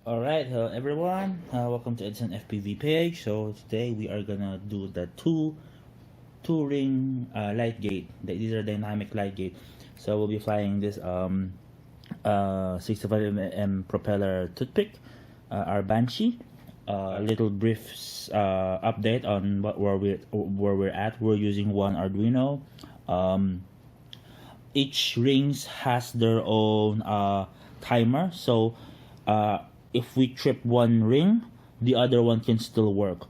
Alright, hello everyone. Welcome to EdisonFPV page. So today we are gonna do the two ring light gate. These are dynamic light gate. So we'll be flying this 65 mm propeller toothpick, our Banshee. A little brief update on where we're at. We're using one Arduino. Each rings has their own timer. So if we trip one ring, the other one can still work.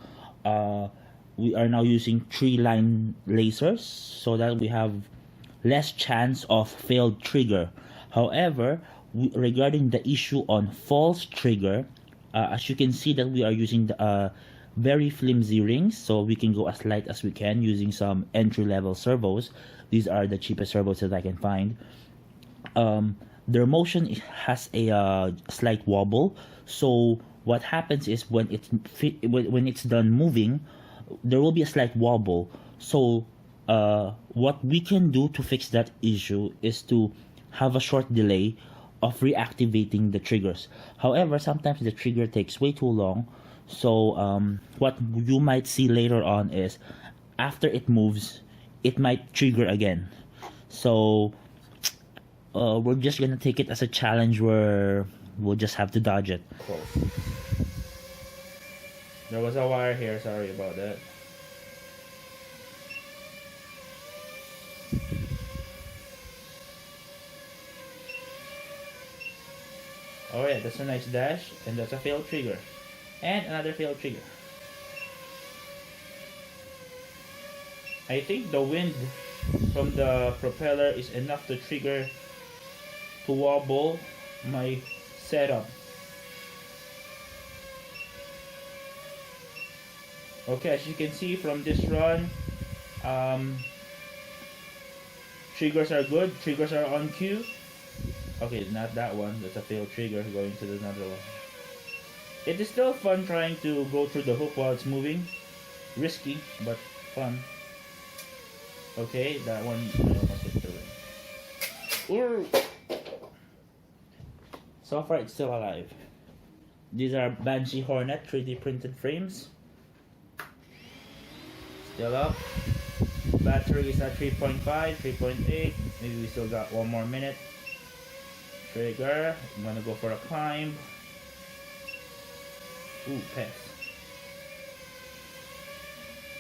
We are now using 3-line lasers so that we have less chance of failed trigger. However, regarding the issue on false trigger, as you can see that we are using the very flimsy rings, so we can go as light as we can using some entry-level servos. These are the cheapest servos that I can find. Their motion has a slight wobble. So what happens is when it's done moving, there will be a slight wobble. So what we can do to fix that issue is to have a short delay of reactivating the triggers. However, sometimes the trigger takes way too long. So what you might see later on is after it moves, it might trigger again. So we're just gonna take it as a challenge where we'll just have to dodge it. Close. There was a wire here, sorry about that. Oh yeah, that's a nice dash, and that's a failed trigger. And another failed trigger. I think the wind from the propeller is enough to trigger to wobble my setup. Okay, as you can see from this run, triggers are good, triggers are on cue. Okay, not that one, that's a failed trigger going to the another one. It is still fun trying to go through the hook while it's moving. Risky, but fun. Okay, that one I almost hit the ring. Ooh. So far it's still alive. These are Banshee Hornet 3D printed frames. Still up. Battery is at 3.5, 3.8. Maybe we still got one more minute. Trigger. I'm gonna go for a climb. Ooh, pass.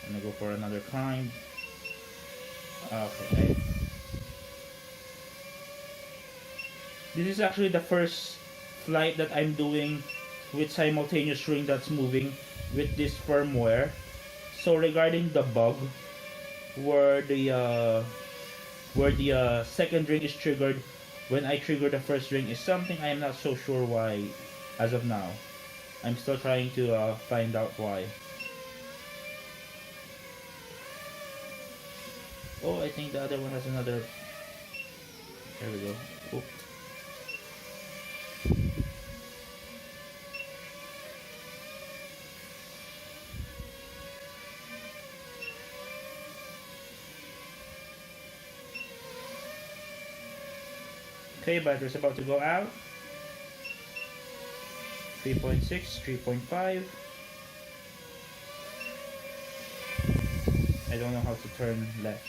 I'm gonna go for another climb. Okay. This is actually the first flight that I'm doing with simultaneous ring that's moving with this firmware. So regarding the bug, where the second ring is triggered when I trigger the first ring is something I am not so sure why as of now. I'm still trying to find out why. Oh, I think the other one has another. There we go. Oop. Okay, battery's about to go out. 3.6, 3.5. I don't know how to turn left.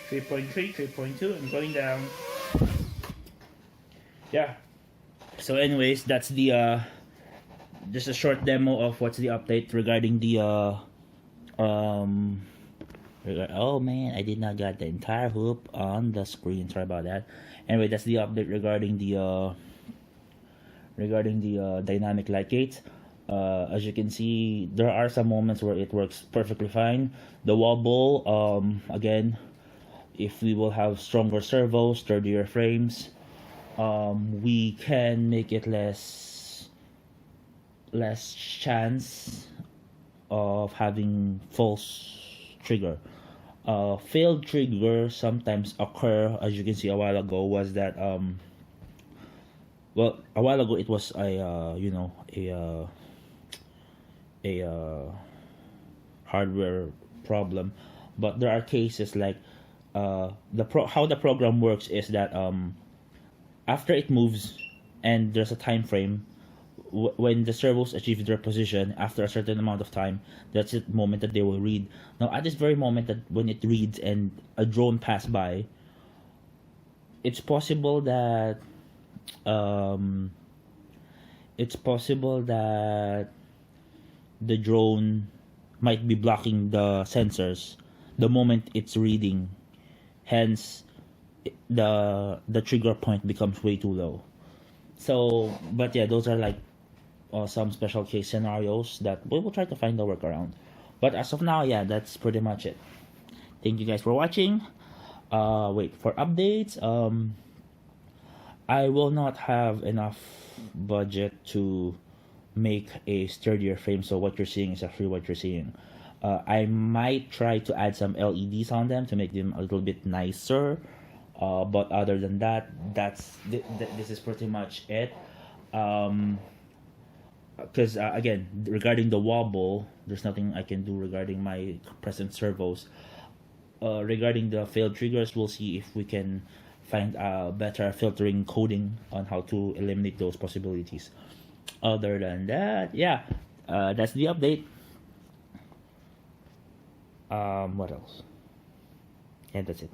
3.3, 3.2. I'm going down. Yeah. So anyways, that's the just a short demo of what's the update regarding the oh man, I did not get the entire hoop on the screen. Sorry about that. Anyway, that's the update regarding the dynamic light gates. As you can see, there are some moments where it works perfectly fine. The wobble, again, if we will have stronger servos, sturdier frames, we can make it less chance of having false trigger. Failed trigger sometimes occur, as you can see a while ago, was that well, a while ago it was a hardware problem, but there are cases like how the program works is that after it moves and there's a time frame, when the servos achieve their position after a certain amount of time, that's the moment that they will read. Now, at this very moment that when it reads and a drone passed by, it's possible that um, the drone might be blocking the sensors the moment it's reading. Hence, the trigger point becomes way too low. So, but yeah, those are like some special case scenarios that we will try to find a workaround. But as of now, yeah, that's pretty much it. Thank you guys for watching. Wait for updates. I will not have enough budget to make a sturdier frame, so what you're seeing is actually what you're seeing. I might try to add some LEDs on them to make them a little bit nicer, but other than that, this is pretty much it. Because again, regarding the wobble, there's nothing I can do regarding my present servos. Regarding the failed triggers, we'll see if we can find a better filtering coding on how to eliminate those possibilities. Other than that, yeah, that's the update. What else? Yeah, that's it.